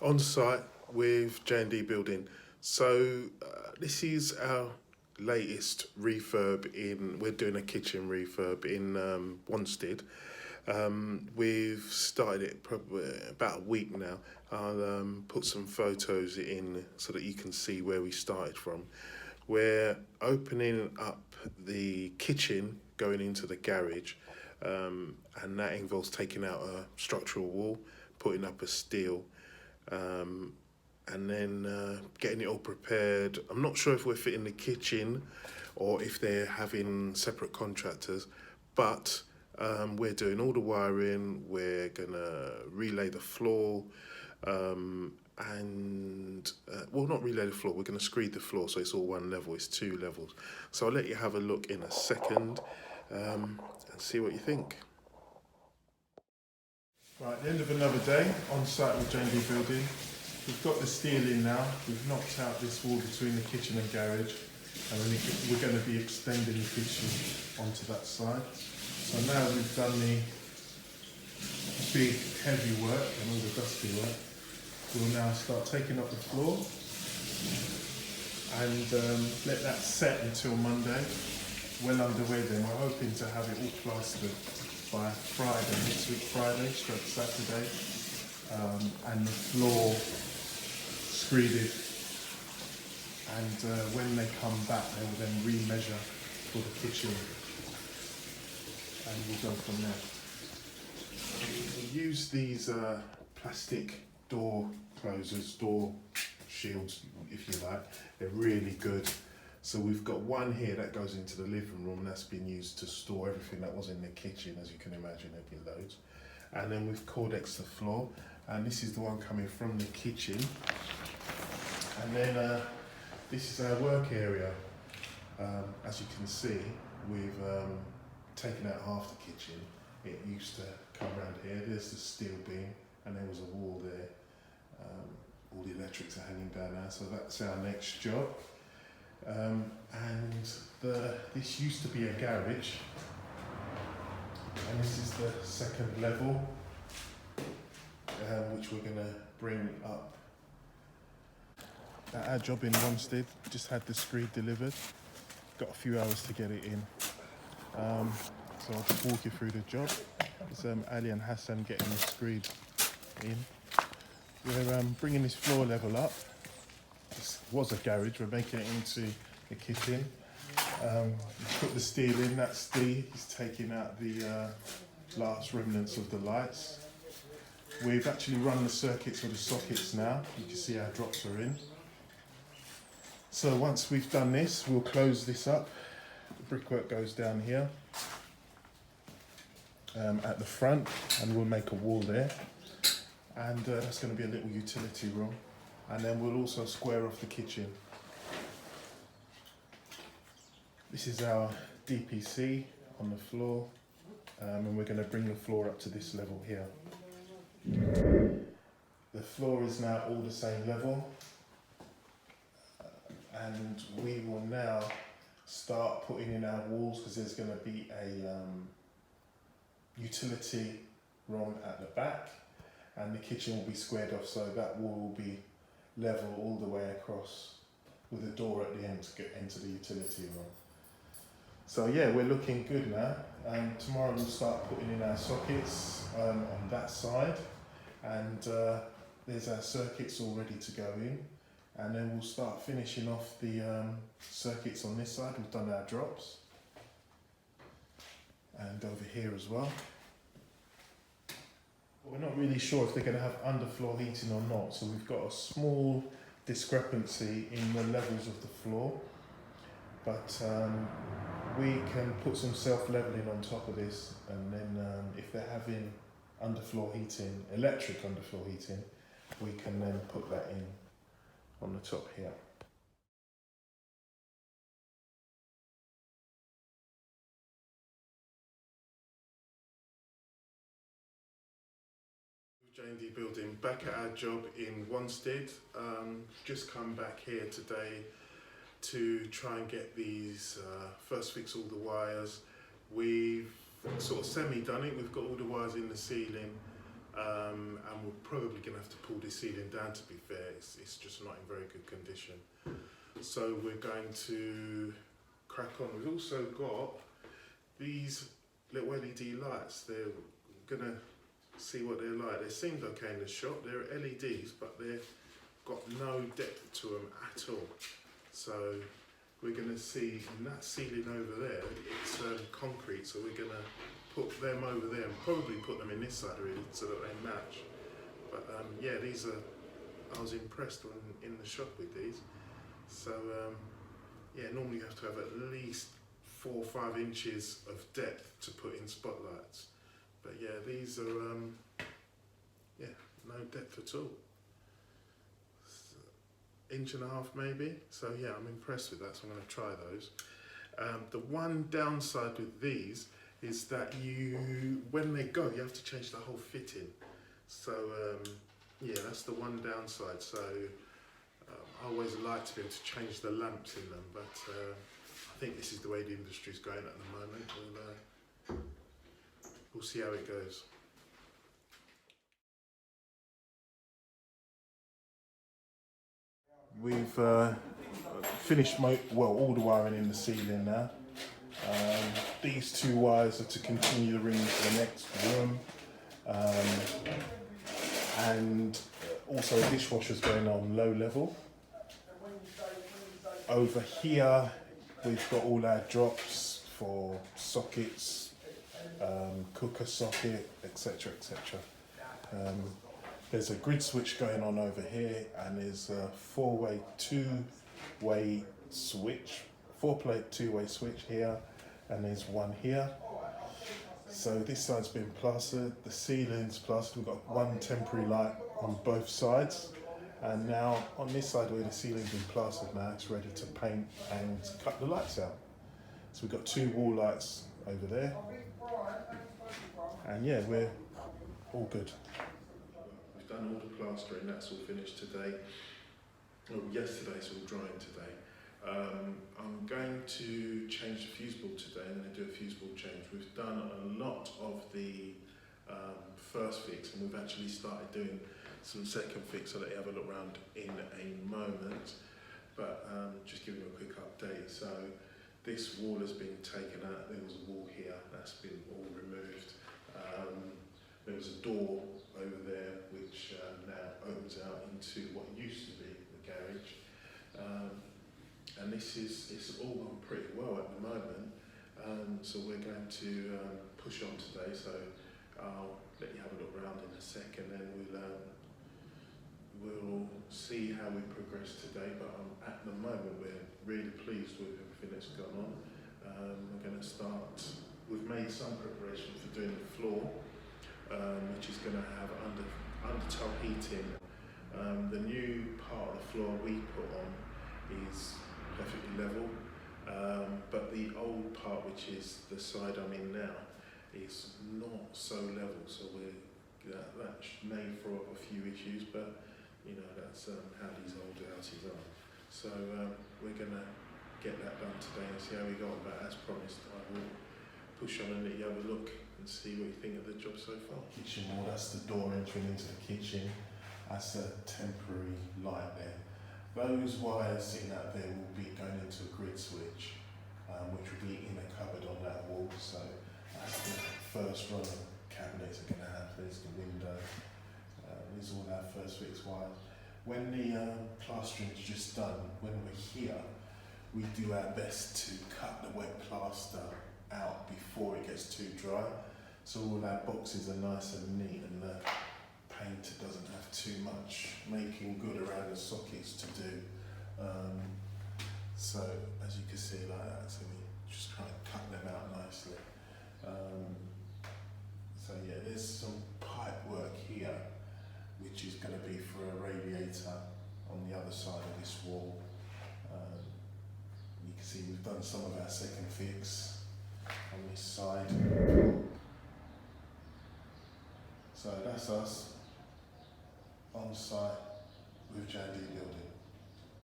on site with J&D Building. So this is our latest refurb we're doing a kitchen refurb in Wanstead. We've started it probably about a week now. I'll put some photos in so that you can see where we started from. We're opening up the kitchen going into the garage, and that involves taking out a structural wall, putting up a steel, and then getting it all prepared. I'm not sure if we're fitting the kitchen or if they're having separate contractors, but we're doing all the wiring. We're gonna relay the floor, well, not relay the floor, we're going to screed the floor so it's all one level. It's two levels. So I'll let you have a look in a second, and see what you think. Right, at the end of another day on site with J&D Building, we've got the steel in now. We've knocked out this wall between the kitchen and garage, and we're going to be extending the kitchen onto that side. So now we've done the big heavy work and all the dusty work. We'll now start taking up the floor and let that set until Monday. Well underway then. We're hoping to have it all plastered by Friday, next week Friday, stroke Saturday, and the floor screeded. And when they come back, they will then re-measure for the kitchen, and we'll go from there. We'll use these plastic door closers, door shields, if you like. They're really good. So we've got one here that goes into the living room, and that's been used to store everything that was in the kitchen. As you can imagine, there'd be loads. And then we've Cordex the floor, and this is the one coming from the kitchen. And then this is our work area. As you can see, we've taken out half the kitchen. It used to come around here. There's the steel beam, and there was a wall there. All the electrics are hanging down now, so that's our next job. This used to be a garage, and this is the second level, which we're going to bring up. Our job in Wanstead, just had the screed delivered. Got a few hours to get it in. So I'll just walk you through the job. It's Ali and Hassan getting the screed in. We're bringing this floor level up. This was a garage, we're making it into a kitchen. We've put the steel in, that steel is taking out the last remnants of the lights. We've actually run the circuits or the sockets now. You can see our drops are in. So once we've done this, we'll close this up. The brickwork goes down here at the front, and we'll make a wall there. And that's going to be a little utility room. And then we'll also square off the kitchen. This is our DPC on the floor, and we're going to bring the floor up to this level here. The floor is now all the same level, and we will now start putting in our walls, because there's going to be a utility room at the back, and the kitchen will be squared off, so that wall will be level all the way across, with a door at the end to get into the utility room. So yeah, we're looking good now. Tomorrow we'll start putting in our sockets on that side, and there's our circuits all ready to go in, and then we'll start finishing off the circuits on this side. We've done our drops, and over here as well. We're not really sure if they're going to have underfloor heating or not, so we've got a small discrepancy in the levels of the floor, but we can put some self-leveling on top of this, and then if they're having underfloor heating, electric underfloor heating, we can then put that in on the top here. J&D Building, back at our job in Wanstead. Just come back here today to try and get these, first fix all the wires. We've sort of semi-done it. We've got all the wires in the ceiling. and we're probably going to have to pull this ceiling down, to be fair. It's just not in very good condition. So we're going to crack on. We've also got these little LED lights. They're going to see what they're like. They seemed okay in the shop. They're LEDs, but they've got no depth to them at all. So we're going to see in that ceiling over there, it's concrete, so we're going to put them over there and probably put them in this side really so that they match. But yeah, these are, I was impressed when in the shop with these. So yeah, normally you have to have at least 4 or 5 inches of depth to put in spotlights. But yeah, these are yeah, no depth at all. Inch and a half maybe. So yeah, I'm impressed with that, so I'm going to try those. The one downside with these is that when they go, you have to change the whole fitting. So yeah, that's the one downside. So I always like to be able to change the lamps in them, but I think this is the way the industry's going at the moment. We'll see how it goes. We've finished all the wiring in the ceiling now. These 2 wires are to continue the ring to the next room, and also a dishwasher's going on low level. Over here we've got all our drops for sockets, cooker socket, etc, etc. There's a grid switch going on over here, and there's a 4-way two-way switch, 4-plate two-way switch here, and there's one here. So this side's been plastered, the ceiling's plastered. We've got one temporary light on both sides, and now on this side where the ceiling's been plastered, now it's ready to paint and cut the lights out. So we've got 2 wall lights over there, and yeah, we're all good. We've done all the plastering, that's all finished today. Well, yesterday, it's all drying today. I'm going to change the fuse board today. I'm going to do a fuse board change. We've done a lot of the first fix, and we've actually started doing some second fix. I'll let you have a look around in a moment, but just give you a quick update. So this wall has been taken out. There was a wall here, that's been all removed. There was a door over there which now opens out into what used to be the garage. And it's all gone pretty well at the moment. So we're going to push on today. So I'll let you have a look around in a second, then we'll see how we progress today. But at the moment we're really pleased with everything that's gone on. We're going to start. We've made some preparation for doing the floor, which is going to have undertop heating. The new part of the floor we put on is perfectly level, but the old part, which is the side I'm in now, is not so level. So that may throw up a few issues, but you know, that's how these old houses are. So we're going to get that done today and see how we go on. But as promised, I will push on and let you have a look and see what you think of the job so far. Kitchen wall, that's the door entering into the kitchen. That's a temporary light there. Those wires sitting out there will be going into a grid switch, which will be in a cupboard on that wall. So that's the first run of cabinets are going to have. There's the window. These are all our first fix wires. When the plastering is just done, when we're here, we do our best to cut the wet plaster out before it gets too dry. So all our boxes are nice and neat, and the paint doesn't have too much making good around the sockets to do. So as you can see like that, so we just try and cut them out nicely. So yeah, there's some pipe work here, which is going to be for a radiator on the other side of this wall. You can see we've done some of our second fix on this side. So that's us on site with J&D Building.